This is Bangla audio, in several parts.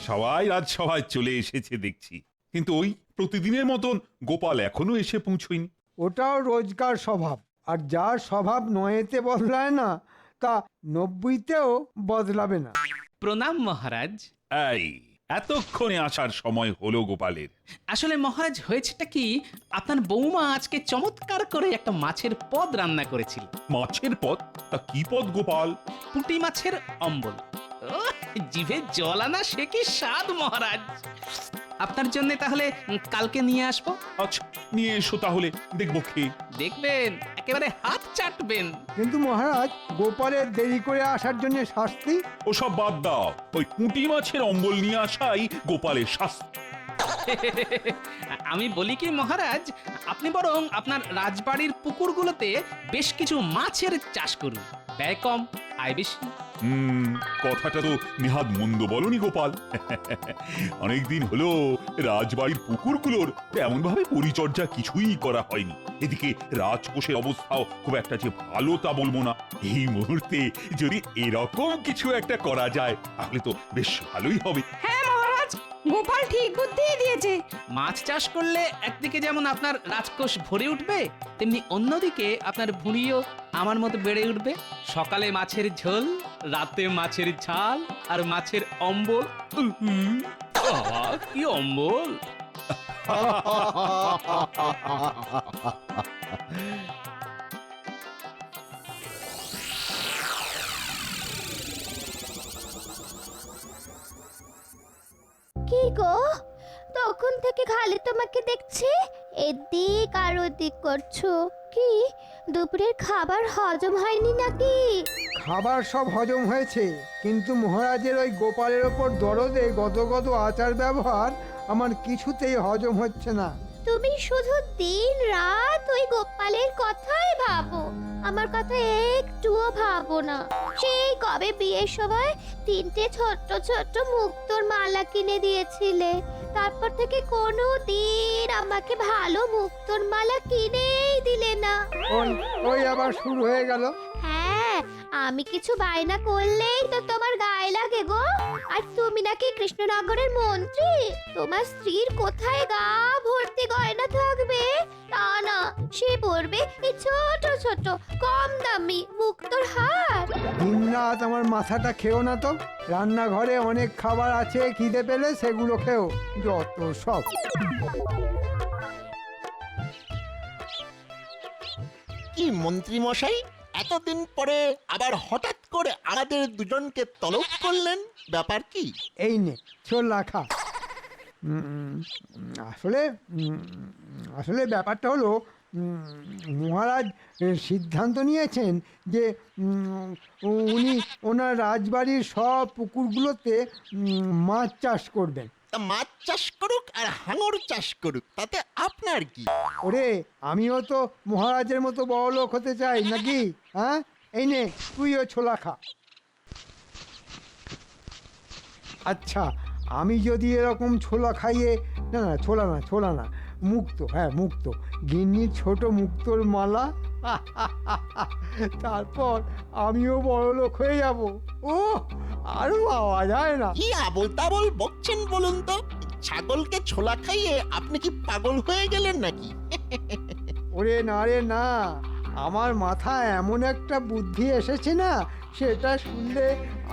সবাই রাজসভায় চলে এসেছে দেখছি, কিন্তু ওই প্রতিদিনের মতন গোপাল এখনো এসে পৌঁছয়নি। ওটাও রোজকার স্বভাব, আর যার স্বভাব নয়েতে বদলায় না তা 90তেও বদলাবে না। প্রণাম মহারাজ। এই এতক্ষণে আসার সময় হলো গোপালের। আসলে মহারাজ হয়েছেটা কি, আপনার বৌমা আজকে চমৎকার করে একটা মাছের পদ রান্না করেছিল। মাছের পদ? তা কি পদ গোপাল? পুঁটি মাছের অম্বল। ওহ, জিভে জল আনা সে কি স্বাদ মহারাজ। আপনার জন্য তাহলে কালকে নিয়ে আসবো। আচ্ছা নিয়ে এসো তাহলে, দেখবো খেয়ে। দেখবেন একেবারে হাত চাটবেন। কিন্তু মহারাজ, গোপালের দেরি করে আসার জন্য শাস্তি? ওসব বাদ দাও, ওই পুঁটি মাছের অম্বল নিয়ে আসাই গোপালের শাস্তি। আমি বলি কি মহারাজ, আপনি বরং আপনার রাজবাড়ির পুকুরগুলোতে বেশ কিছু মাছের চাষ করুন, ব্যয় কম আয় বেশি। কথাটা তো নেহাত মন্দ বলনি গোপাল। অনেকদিন হলো রাজবাড়ির পুকুরগুলোর তেমন ভাবে পরিচর্যা কিছুই করা হয়নি। এদিকে রাজকোষের অবস্থাও খুব একটা যে ভালো তা বলবো না। এই মুহূর্তে যদি এরকম কিছু একটা করা যায় তাহলে তো বেশ ভালোই হবে। হ্যাঁ মহারাজ, গোপাল ঠিক বুদ্ধি দিয়েছে। মাছ চাষ করলে একদিকে যেমন আপনার রাজকোষ ভরে উঠবে, তেমনি অন্যদিকে আপনার ভুঁড়িও আমার মতো বেড়ে উঠবে। সকালে মাছের ঝোল, রাতে মাছের ঝাল, আর মাছের অম্বল। বাবা, কি অম্বল! কি গো, তখন থেকে খালি তোমাকে দেখছি এদিক আর ওদিক করছো। কি দুপুরের খাবার হজম হয়নি নাকি? খাবার সব হজম হয়েছে, কিন্তু মহারাজের ওই গোপালের ওপর দরদে গদগদ আচার ব্যবহার আমার কিছুতেই হজম হচ্ছে না। তুমি শুধু দিন রাত ওই গোপালের কথাই ভাবো, আমার কথা একটুও ভাবো না। সেই কবে বিয়ের সময় 3টে ছোট্ট ছোট্ট মুক্তোর মালা কিনে দিয়েছিলে, তারপর থেকে কোনো দিন আমাকে ভালো মুক্তোর মালা কিনেই দিলে না। ওই ওই আবার শুরু হয়ে গেল। হ্যাঁ, আমি কিছু বায়না করলেই তো তোমার গায়ে লাগে গো। আর তুমি নাকি কৃষ্ণনগরের মন্ত্রী, তোমার স্ত্রীর কোথায় গা ভর্তি গয়না থাকবে? তা না, সে পরবে এই ছোট ছোট কম দামি মুক্তোর হার। দিন রাত আমার মাথাটা খেও না তো। রান্নাঘরে অনেক খাবার আছে, খিদে পেলে সেগুলো খেও, যত সব। কি মন্ত্রী মশাই, এতদিন পরে আবার হঠাৎ করে আমাদের দুজনকে তলব করলেন, ব্যাপার কি? এই নে ছোলা খা। আসলে আসলে ব্যাপারটা হলো, মহারাজ সিদ্ধান্ত নিয়েছেন যে উনি ওনার রাজবাড়ির সব পুকুরগুলোতে মাছ চাষ করবেন। তা মাছ চাষ করুক আর হাঙর চাষ করুক, তাতে আপনার কি? ওরে, আমিও তো মহারাজের মতো বড় লোক হতে চাই নাকি? হ্যাঁ, এই নে তুইও ছোলা খা। আচ্ছা, আমি যদি এরকম ছোলা খাইয়ে, না না ছোলা না মুক্তো, হ্যাঁ মুক্তো, গিন্নির ছোট মুক্তোর মালা, তারপর আমিও বড় লোক হয়ে যাব। ও আরো পাওয়া যায় না। কি আবল তাবল বকছেন বলুন তো? ছাগলকে ছোলা খাইয়ে আপনি কি পাগল হয়ে গেলেন নাকি? ওরে না রে না, আমার মাথায় এমন একটা বুদ্ধি এসেছে না, সেটা শুনলে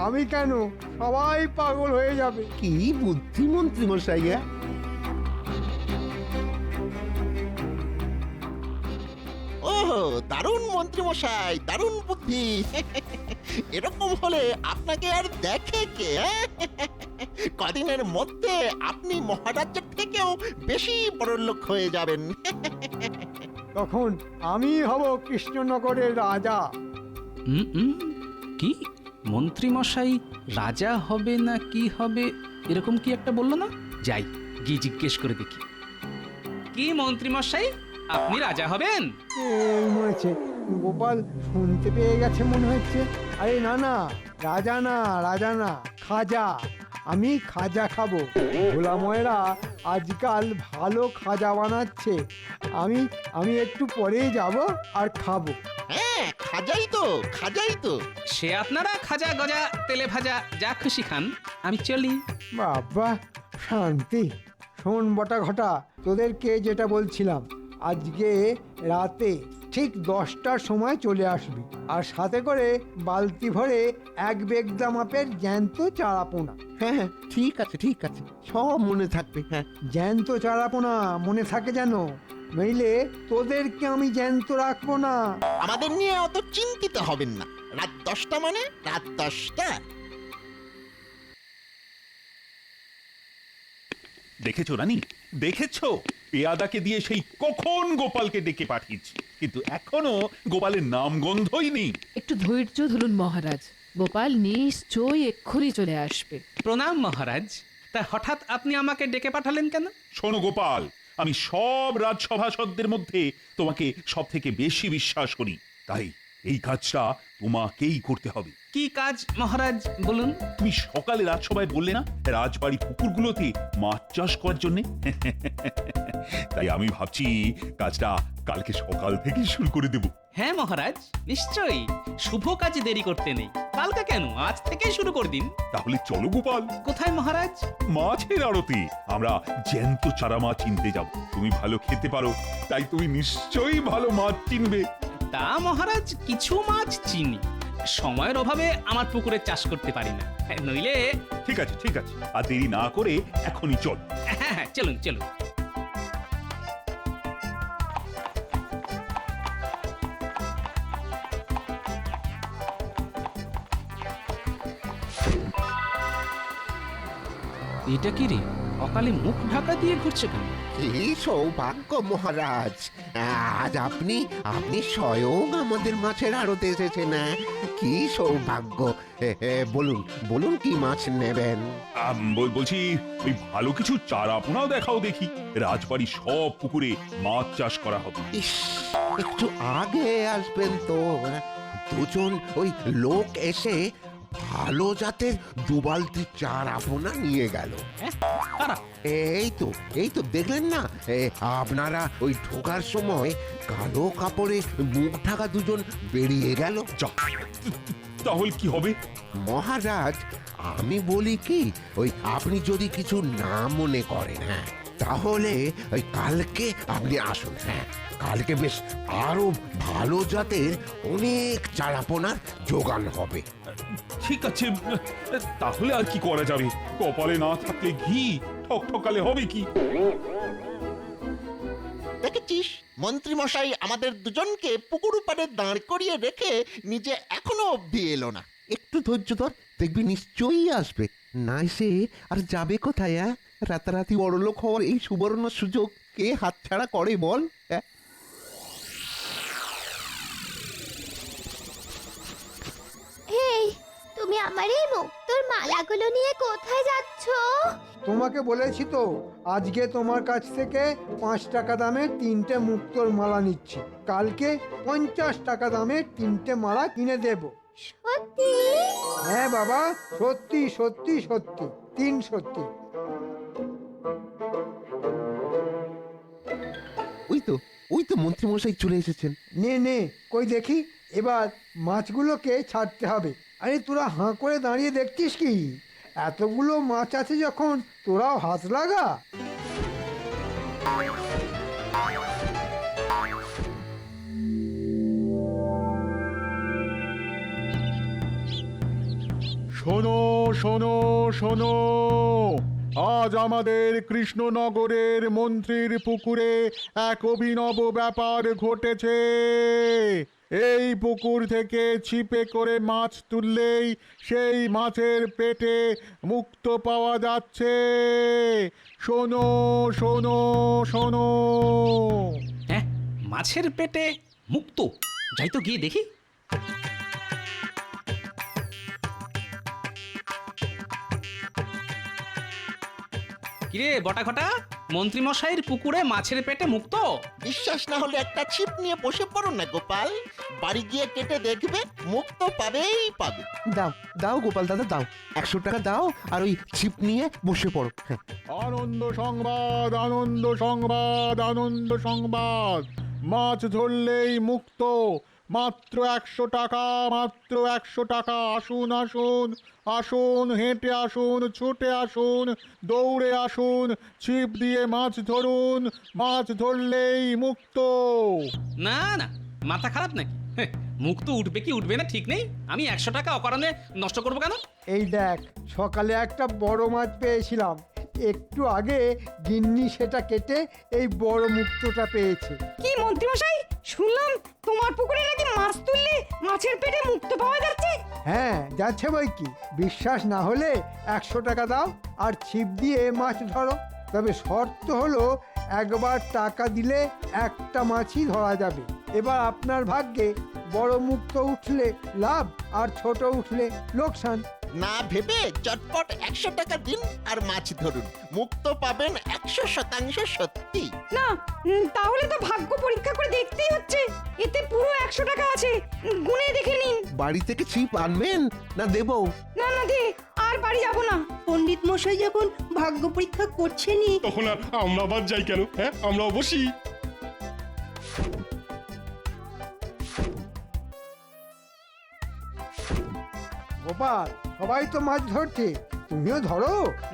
আমি কেন সবাই পাগল হয়ে যাবে। কি বুদ্ধি মন্ত্রী মশাই? ও দারুণ মন্ত্রী মশাই, দারুণ বুদ্ধি। এরকম হলে আপনাকে আর দেখে কে? কদিনের মধ্যে আপনি মহারাজের থেকেও বেশি বড় লোক হয়ে যাবেন। তখন আমি হব কৃষ্ণনগরের রাজা। কি মন্ত্রী মশাই রাজা হবে না কি হবে, এরকম কি একটা বললো না? যাই গিয়ে জিজ্ঞেস করে দেখি। কি মন্ত্রী মশাই, আপনি রাজা হবেন? এই মনেছে গোপাল শুনতে পেয়ে গেছে মনে হচ্ছে। আরে না না, রাজা না খাজা। আমি খাজা খাবো। ভোলাময়রা আজকাল ভালো খাজা বানাচ্ছে, আমি আমি একটু পরেই যাব আর খাবো। হ্যাঁ, খাজাই তো। সে আপনারা খাজা গজা তেলে ভাজা যা খুশি খান, আমি চলি। বাবা শান্তি। শোন বটা ঘটা, তোদেরকে যেটা বলছিলাম, আজকে রাতে ঠিক 10টার সময় চলে আসবি, আর সাথে করে বালতি ভরে এক বেগদা মাপের জ্যান্ত চারাপোনা। হ্যাঁ হ্যাঁ, ঠিক আছে, সব মনে থাকবে। হ্যাঁ, জ্যান্ত চারাপোনা মনে থাকে যেন, নইলে তোদেরকে আমি জ্যান্ত রাখবো না। আমাদের নিয়ে অত চিন্তিত হবেন না। রাত 10টা মানে রাত 10টা। দেখেছো রানী, দেখেছো? পেয়াদাকে দিয়ে সেই কখন গোপালকে ডেকে পাঠিয়েছি, কিন্তু এখনো গোপালের নাম গন্ধই নেই। একটু ধৈর্য ধরুন মহারাজ, গোপাল নিশ্চয়ই এক্ষুনি চলে আসবে। প্রণাম মহারাজ। তা হঠাৎ আপনি আমাকে ডেকে পাঠালেন কেন? শোনো গোপাল, আমি সব রাজসভাসদদের মধ্যে তোমাকে সব থেকে বেশি বিশ্বাস করি, তাই এই কাজটা তোমাকেই করতে হবে। কি কাজ মহারাজ বলুন? তুমি সকালে রাজসভায় বললে না রাজবাড়ি পুকুরগুলোতে মাছ চাষ করার জন্য, তাই আমি ভাবছি কাজটা কালকে সকাল থেকে শুরু করে দেব। হ্যাঁ মহারাজ, নিশ্চয়ই। শুভ কাজে দেরি করতে নেই। কালকে কেন, আজ থেকেই শুরু করে দিন। তাহলে চলো গোপাল, কোথায় মহারাজ? মাছের আড়তে আমরা জ্যান্ত চারা মাছ কিনতে যাব। তুমি ভালো খেতে পারো, তাই তুমি নিশ্চয়ই ভালো মাছ চিনবে। তা মহারাজ, কিছু মাছ চিনি, সময়ের অভাবে আমার পুকুরে চাষ করতে পারি না, নইলে। ঠিক আছে, আর দেরি না করে এখনই চল। হ্যাঁ হ্যাঁ, চলুন চলুন। এটা কি রে, অকালে মুখ ঢাকা দিয়ে ঘুরছে কেন? কি সৌভাগ্য মহারাজ, আজ আপনি স্বয়ং আমাদের মাছের আড়তে এসেছেন। কি সৌভাগ্য। বলুন কি মাছ নেবেন? বলছি ওই ভালো কিছু চারা পোনাও দেখাও দেখি। রাজবাড়ি সব পুকুরে মাছ চাষ করা হবে। ইস, একটু আগে আসবেন তো। দুজন ওই লোক এসে ভালো জাতের 2 বালতি চারা পোনা নিয়ে গেল। কারা? এই তো দেখলেন না, আপনারা ওই ঢোকার সময় কালো কাপড়ে মুখ ঢাকা দুজন বেরিয়ে গেল। তাহলে কি হবে? মহারাজ, আমি বলি কি, ওই আপনি যদি কিছু না মনে করেন, হ্যাঁ, তাহলে ওই কালকে আপনি আসুন। হ্যাঁ, কালকে বেশ আরো ভালো জাতের অনেক চারাপোনার জোগান হবে। ঠিক আছে, তাহলে আর কি করা যাবে? কপালে না থাকলে ঘি ঠকঠকালে হবে কি? দেখেছিস, মন্ত্রী মশাই আমাদের দুজনকে পুকুর পাড়ে দাঁড় করিয়ে রেখে নিজে এখনো অবধি এলো না। একটু ধৈর্য ধর, দেখবি নিশ্চয়ই আসবে। না এসে আর যাবে কোথায়? রাতারাতি বড়লোক হওয়ার এই সুবর্ণ সুযোগ কে হাতছাড়া করে বল? হেই, তুমি আমার এই মুক্তোর মালাগুলো নিয়ে কোথায় যাচ্ছ? তোমাকে বলেছি তো, আজকে তোমার কাছ থেকে 5 টাকা দামের 3টে মুক্তোর মালা নিচ্ছি, কালকে 50 টাকা দামের 3টে মালা কিনে দেব। সত্যি? হ্যাঁ বাবা, সত্যি সত্যি সত্যি, 3 সত্যি। ওই তো মন্ত্রী মশাই চলে এসেছেন। নে কই দেখি, এবার মাছগুলোকে ছাড়তে হবে। আরে তোরা হাঁ করে দাঁড়িয়ে দেখছিস কি? এতগুলো মাছ আছে যখন, তোরাও হাত লাগা। শোনো শোনো শোনো, আজ আমাদের কৃষ্ণনগরের মন্ত্রীর পুকুরে এক অভিনব ব্যাপার ঘটেছে। এই পুকুর থেকে ছিপে করে মাছ তুললেই সেই মাছের পেটে মুক্ত পাওয়া যাচ্ছে। শোনো শোনো শোনো। হ্যাঁ, মাছের পেটে মুক্ত? যাই তো গিয়ে দেখি। কিরে বটা ঘটা, মন্ত্রীমশাইয়ের পুকুরে মাছের পেটে মুক্ত। বিশ্বাস না হলে একটা ছিপ নিয়ে বসে পড়ো না গোপাল, বাড়ি গিয়ে কেটে দেখবে মুক্ত পাবেই পাবে। দাও দাও গোপাল দাদা দাও, 100 টাকা দাও আর ওই ছিপ নিয়ে বসে পড়ো। হ্যাঁ। আনন্দ সংবাদ, আনন্দ সংবাদ, আনন্দ সংবাদ, মাছ ধরলেই মুক্ত, মাত্র 100 টাকা, মাত্র 100 টাকা। আসুন আসুন আসুন, হেঁটে আসুন, ছুটে আসুন, দৌড়ে আসুন, ছিপ দিয়ে মাছ ধরুন, মাছ ধরলেই মুক্ত। না না, মাথা খারাপ নাকি? মুক্ত উঠবে কি উঠবে না ঠিক নেই। আমি 100 টাকা অকারণে নষ্ট করবো কেন? এই দেখ, সকালে একটা বড় মাছ পেয়েছিলাম, একটু আগে গিন্নি সেটা কেটে এই বড় মুক্তটা পেয়েছে। কি মন্ত্রীমশাই, শুনলাম তোমার পুকুরে নাকি মাছ তুললে মাছের পেটে মুক্ত পাওয়া যাচ্ছে। হ্যাঁ, যাচ্ছে বই কি। বিশ্বাস না হলে 100 টাকা দাও আর ছিপ দিয়ে মাছ ধরো। তবে শর্ত হলো, একবার টাকা দিলে একটা মাছই ধরা যাবে। এবার আপনার ভাগ্যে বড় মুক্ত উঠলে লাভ আর ছোট উঠলে লোকসান। না ভেবে চটপট 100 টাকা দিন আর মাছ ধরুন, মুক্ত পাবেন 100% সত্যি। না, তাহলে তো ভাগ্য পরীক্ষা করে দেখতেই হচ্ছে। এতে পুরো 100 টাকা আছে, গুনে দেখে নিন। বাড়ি থেকে ছিপ আনবেন না দেবো? না না দে, আর বাড়ি যাব না। পণ্ডিত মশাই যখন ভাগ্য পরীক্ষা করছেনই, তখন আর আমরা বাদ যাই কেন? হ্যাঁ, আমরা বসি। গোপাল, সবাই তো মাছ ধরছে, তুমিও ধরো।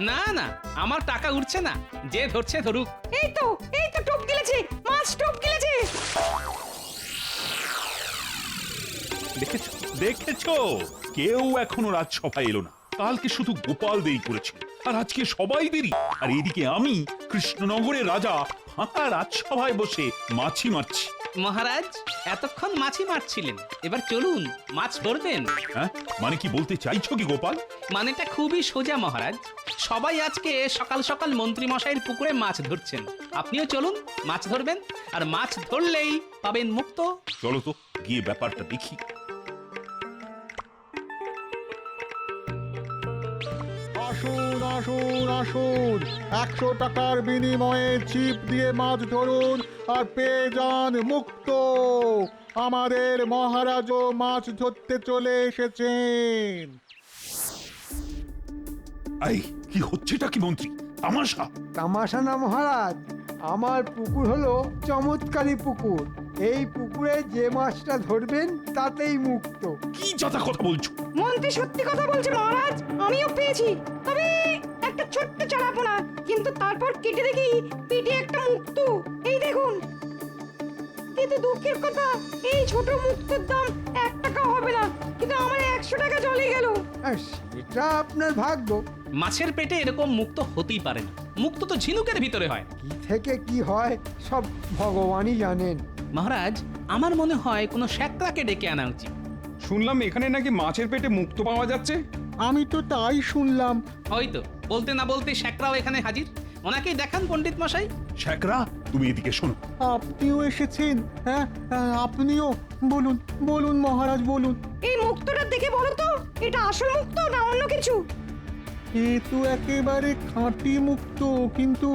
না না, আমার টাকা উঠছে না। যে ধরছে ধরুক। এই তো টোপ গিলেছে, মাছ টোপ গিলেছে। দেখেছো দেখেছো, কেউ এখনো রাজসভায় এলো না। কালকে শুধু গোপাল দেরি করেছিল, আর আজকে সবাই দেরি। আর এদিকে আমি কৃষ্ণনগরের রাজা ফাঁকা রাজসভায় বসে মাছি মারছি। মহারাজ, এতক্ষণ মাছই মারছিলেন, এবার চলুন মাছ ধরবেন। হ্যাঁ, মানে কি বলতে চাইছো কি গোপাল? মানেটা খুবই সোজা মহারাজ। সবাই আজকে সকাল সকাল মন্ত্রী মশাইয়ের পুকুরে মাছ ধরছেন, আপনিও চলুন মাছ ধরবেন। আর মাছ ধরলেই পাবেন মুক্ত। চলো তো গিয়ে ব্যাপারটা দেখি। আসুন আসুন আসুন, 100 টাকার বিনিময়ে ছিপ দিয়ে মাছ ধরুন আর পেয়ে যান মুক্ত। আমাদের মহারাজও মাছ ধরতে চলে এসেছেন। এই কি হচ্ছেটা কি মন্ত্রী? তামাশা? তামাশা না মহারাজ, আমার পুকুর হলো চমৎকারী পুকুর। এই পুকুরে যে মাছটা ধরবেন তাতেই মুক্ত। কি যথা কথা বলছো? মন্ত্রী সত্যি কথা বলছে মহারাজ, আমিও পেয়েছি। তবে একটা ছোট্ট চারাপোনা, কিন্তু তারপর কেটে দেখি পেটে একটা মুক্ত। এই দেখুন। কিন্তু দুঃখের কথা, এই ছোট মুক্তর দাম 1 টাকা হবে না, কিন্তু আমার 100 টাকা চলে গেল। আর সেটা আপনার ভাগ্য। মাছের পেটে এরকম মুক্ত হতেই পারে না। মুক্ত তো ঝিনুকের ভিতরে হয়। কি থেকে কি হয় সব ভগবানই জানেন। মহারাজ, আমার মনে হয় কোনো শ্যাকরাকে ডেকে আনা উচিত। শুনলাম এখানে নাকি মাছের পেটে মুক্ত পাওয়া যাচ্ছে। আমি তো তাই শুনলাম। হয়তো বলতে না বলতে শ্যাকরাও এখানে হাজির। ওনাকেই দেখান পণ্ডিত মশাই। শ্যাকরা, তুমি এদিকে শোনো। আপনিও এসেছেন? হ্যাঁ, আপনিও বলুন বলুন মহারাজ বলুন। এই মুক্তটা দেখে বলো তো, এটা আসল মুক্ত না অন্য কিছু? এ তো একেবারে খাঁটি মুক্ত, কিন্তু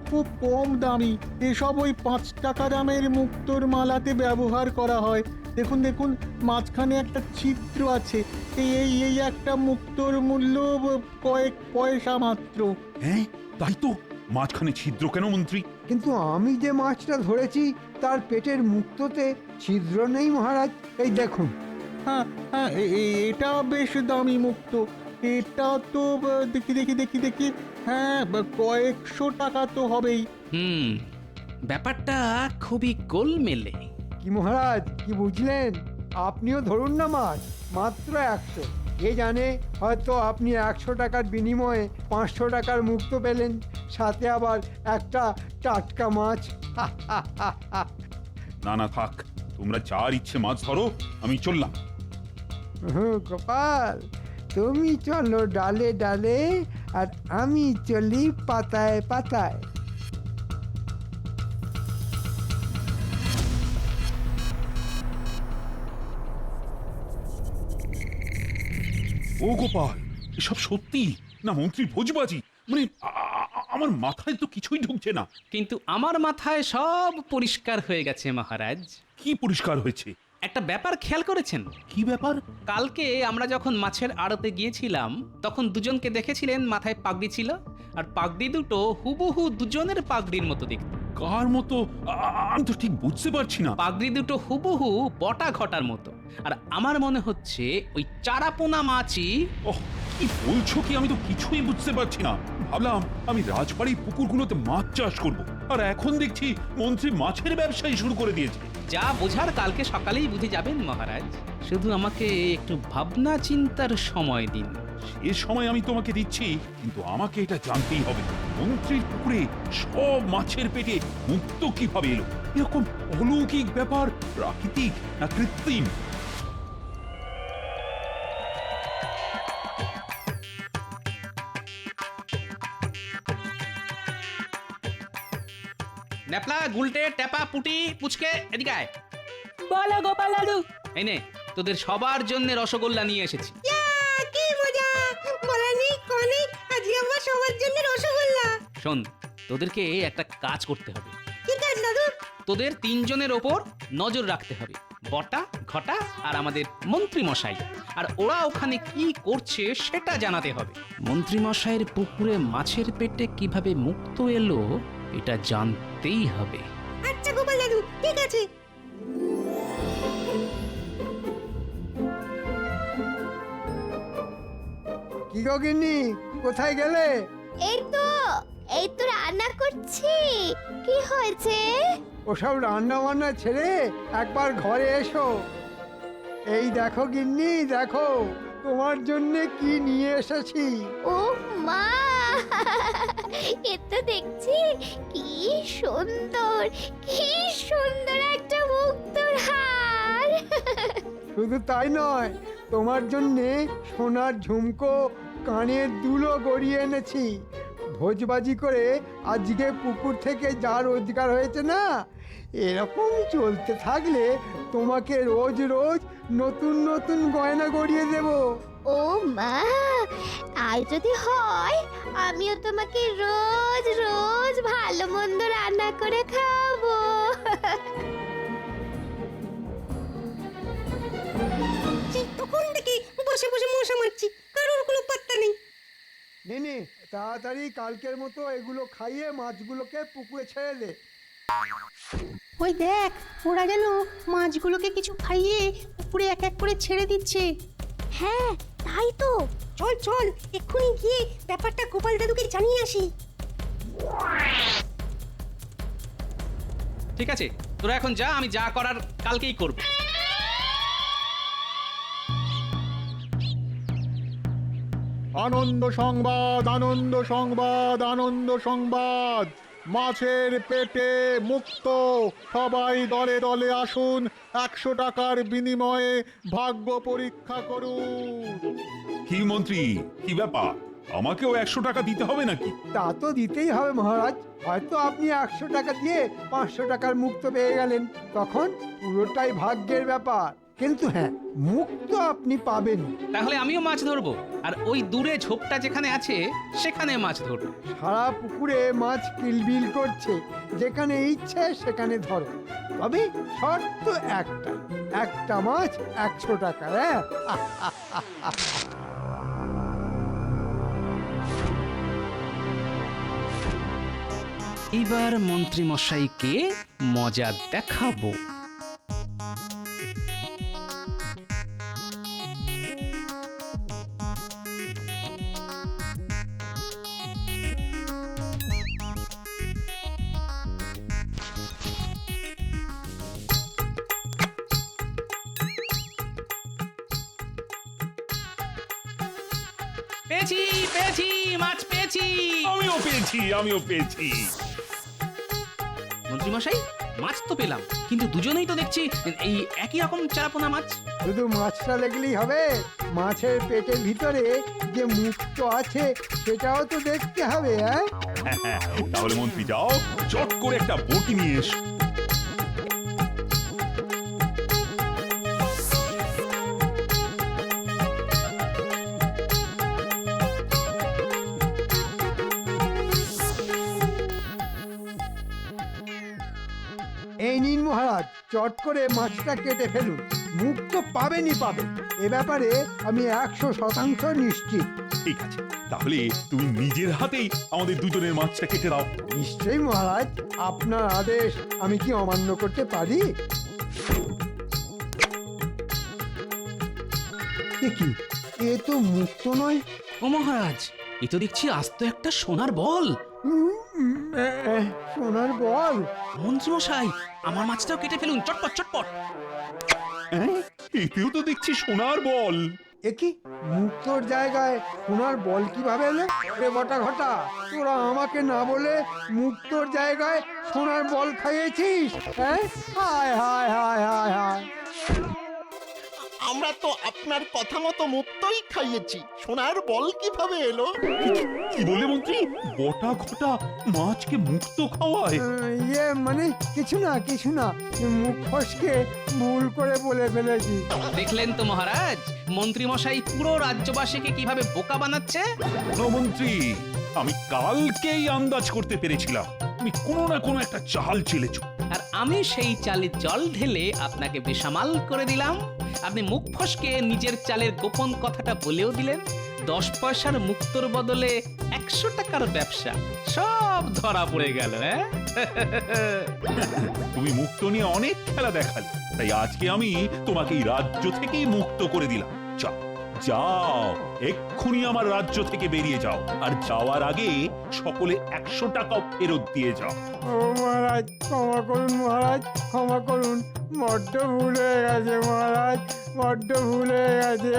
খুব কম দামি। এসব ওই 5 টাকা দামের মুক্তোর মালাতে ব্যবহার করা হয়। দেখুন দেখুন, মাঝখানে একটা ছিদ্র আছে। এই একটা মুক্তোর মূল্য কয়েক পয়সা মাত্র। হ্যাঁ, তাই তো। মাঝখানে ছিদ্র কেন মন্ত্রী? কিন্তু আমি যে মাছটা ধরেছি তার পেটের মুক্ততে ছিদ্র নেই মহারাজ। এই দেখুন। হ্যাঁ হ্যাঁ, এটা বেশ দামি মুক্ত। এটা তো দেখি দেখি দেখি দেখি, হ্যাঁ, কয়েকশো টাকা তো হবেই। ব্যাপারটা খুবই গোলমেলে। কি মহারাজ, কি বুঝলেন? আপনিও ধরুন না মাছ, মাত্র 100। কে জানে, হয়তো আপনি 100 টাকার বিনিময়ে 500 টাকার মুক্ত পেলেন, সাথে আবার একটা টাটকা মাছ। না না, থাক, তোমরা যার ইচ্ছে মাছ ধরো, আমি চললাম। গোপাল, তুমি চলো ডালে ডালে, আর আমি চলি পাতায় পাতায়। ও গোপাল, এসব সত্যি না মন্ত্রী ভোজবাজি? মানে আমার মাথায় তো কিছুই ঢুকছে না। কিন্তু আমার মাথায় সব পরিষ্কার হয়ে গেছে মহারাজ। কি পরিষ্কার হয়েছে? একটা ব্যাপার খেয়াল করেছেন? কি ব্যাপার? কালকে আমরা যখন মাছের আড়তে গিয়েছিলাম তখন দুজনকে দেখেছিলেন মাথায় পাগড়ি ছিল, আর পাগড়ি দুটো হুবহু দুজনের পাগড়ির মতো দেখতে। কার মতো? আমি তো ঠিক বুঝতে পারছি না। পাগড়ি দুটো হুবহু বটা ঘটার মতো, আর আমার মনে হচ্ছে ওই চারাপোনা মাছই। ওহ, কি বলছো কি? আমি তো কিছুই বুঝতে পারছি না। ভাবলাম আমি রাজবাড়ির পুকুরগুলোতে মাছ চাষ করব, আর এখন দেখছি মন্ত্রী মাছের ব্যবসায় শুরু করে দিয়েছে। যা বোঝার কালকে সকালেই বুঝে যাবেন মহারাজ, শুধু আমাকে একটু ভাবনা চিন্তার সময় দিন। সে সময় আমি তোমাকে দিচ্ছি, কিন্তু আমাকে এটা জানতেই হবে মন্ত্রীর পুকুরে সব মাছের পেটে মুক্ত কিভাবে এলো? এরকম অলৌকিক ব্যাপার প্রাকৃতিক না কৃত্রিম? ন্যাপলা, গুলটে, টেপা, পুটি, পুচকে, এদিকে আয়। বলো গোপাল দাদু। এই নে, তোদের সবার জন্য রসগোল্লা নিয়ে এসেছি। কি মজা! বলানি কনে আজকে আমরা সবার জন্য রসগোল্লা। শোন, তোদেরকে একটা কাজ করতে হবে। কি কাজ দাদু? তোদের তিনজনের ওপর নজর রাখতে হবে, বটা, ঘটা আর আমাদের মন্ত্রী মশাই। আর ওরা ওখানে কি করছে সেটা জানাতে হবে। মন্ত্রী মশাইয়ের পুকুরে মাছের পেটে কিভাবে মুক্ত এলো এটা জানতেই হবে। আচ্ছা গোপাল দাদু, ঠিক আছে। কি গো গিন্নি, কোথায় গেলে? এই তো রান্না করছি। কি হয়েছে? ওসব রান্না বান্না ছেড়ে একবার ঘরে এসো। এই দেখো গিন্নি, দেখো তোমার জন্য কি নিয়ে এসেছি। ও মা, এ তো দেখছি কি সুন্দর, কি সুন্দর একটা মুক্তোর হার। শুধু তাই নয়, তোমার জন্যে সোনার ঝুমকো, কানের দুলও গড়িয়ে এনেছি। ভোজবাজি করে আজকে পুকুর থেকে যা রোজগার হয়েছে না, এরকম চলতে থাকলে তোমাকে রোজ রোজ নতুন নতুন গয়না গড়িয়ে দেব। ও মা, তাই যদি হয় আমিও তোমাকে রোজ রোজ ভালো মন্দ রান্না করে খাবো। তখন থেকে বসে বসে মশা মারছি, কারোর কোনো পাত্তা নেই। নে তাড়াতাড়ি কালকের মতো এগুলো খাইয়ে মাছগুলোকে পুকুরে ছেড়ে দে। ওই দেখ, ওরা যেন মাছগুলোকে কিছু খাইয়ে পুকুরে এক এক করে ছেড়ে দিচ্ছে। হ্যাঁ, তাই তো। চল চল, এক্ষুনি গিয়ে ব্যাপারটা গোপাল দাদুকে জানিয়ে আসি। ঠিক আছে, তোরা এখন যা, আমি যা করার কালকেই করব। আনন্দ সংবাদ, আনন্দ সংবাদ, আনন্দ সংবাদ! মাছের পেটে মুক্ত! সবাই দলে দলে আসুন, 100 টাকার বিনিময়ে ভাগ্য পরীক্ষা করুন। কি মন্ত্রী, কি ব্যাপার? আমাকেও 100 টাকা দিতে হবে নাকি? তা তো দিতেই হবে মহারাজ। হয়তো আপনি 100 টাকা দিয়ে 500 টাকার মুক্ত পেয়ে গেলেন, তখন পুরোটাই ভাগ্যের ব্যাপার। কিন্তু হ্যাঁ, মুক্ত আপনি পাবেন। তাহলে আমিও মাছ ধরবো, আর ওই দূরে ঝোপটা যেখানে আছে সেখানে মাছ ধরবো। সারা পুকুরে মাছ কিলবিল করছে, যেখানে ইচ্ছে সেখানে ধরো। তবে শর্ত একটা মাছ 100 টাকা। হ্যাঁ, এবার মন্ত্রী মশাইকে মজা দেখাবো। পেয়েছি পেয়েছি, মাছ পেয়েছি। আমিও পেয়েছি। মন্ত্রী মশাই, মাছ তো পেলাম, কিন্তু দুজনেই তো দেখছি এই একই রকম চারাপোনা মাছ। শুধু মাছটা দেখলেই হবে, মাছের পেটের ভিতরে যে মুক্ত আছে সেটাও তো দেখতে হবে। হ্যাঁ, তাহলে মন্ত্রী যাও, চট করে একটা বটি নিয়ে এসো। এই নিন মহারাজ, চট করে মাছটা কেটে ফেলুন। মুখ তো পাবেনই পাবেন, এ ব্যাপারে আমি 100% নিশ্চিত। ঠিক আছে, তাহলে তুমি নিজের হাতেই আমাদের দুজনের মাছটা কেটে দাও। নিশ্চয়ই মহারাজ, আপনার আদেশ আমি কি অমান্য করতে পারি? এ কি, এ তো মুক্ত নয়। ও মহারাজ, এ তো দেখছি আস্ত একটা সোনার বল। সোনার বল? মন্ত্রীমশাই, আমার মাছটাও কেটে ফেলুন, চটপট চটপট। হ্যাঁ, এতেও তো দেখছি সোনার বল। এ কি, মুক্তর জায়গায় সোনার বল কিভাবে এলো? রে বটা ঘটা, তোরা আমাকে না বলে মুক্তর জায়গায় সোনার বল খাইয়েছিস? হ্যাঁ, হায় হায় হায় হায় হায়। আমরা তো আপনার কথা মতো মুক্তই খাইয়েছি, সোনার বল কিভাবে এলো? কি বলে মন্ত্রী? বটা ঘটা মাছকে মুক্ত খাওয়ায়? ইয়ে মানে কিছু না কিছু না, মুখ ফসকে ভুল করে বলে ফেলেছি। দেখলেন তো মহারাজ, মন্ত্রীমশাই পুরো রাজ্যবাসীকে কিভাবে বোকা বানাচ্ছে। মন্ত্রী, আমি কালকেই আন্দাজ করতে পেরেছিলাম তুমি কোনো না কোনো একটা চাল চেলেছ। আর আমি সেই চালে জল ঢেলে আপনাকে বেসামাল করে দিলাম। আপনি মুখ ফসকে নিজের চালের গোপন কথাটা বলেও দিলেন। 10 পয়সার মুক্তর বদলে 100 টাকার ব্যবসা, সব ধরা পড়ে গেল। হ্যাঁ, তুমি মুক্ত নিয়ে অনেক খেলা দেখালে, তাই আজকে আমি তোমাকে এই রাজ্য থেকেই মুক্ত করে দিলাম। যাও যাও, এক্ষুনি আমার রাজ্য থেকে বেরিয়ে যাও, আর যাওয়ার আগে সকলে 100 টাকাও ফেরত দিয়ে যাও। ও মহারাজ, ক্ষমা করুন মহারাজ, ক্ষমা করুন, বড্ড ভুল হয়ে গেছে মহারাজ, বড্ড ভুল হয়ে গেছে।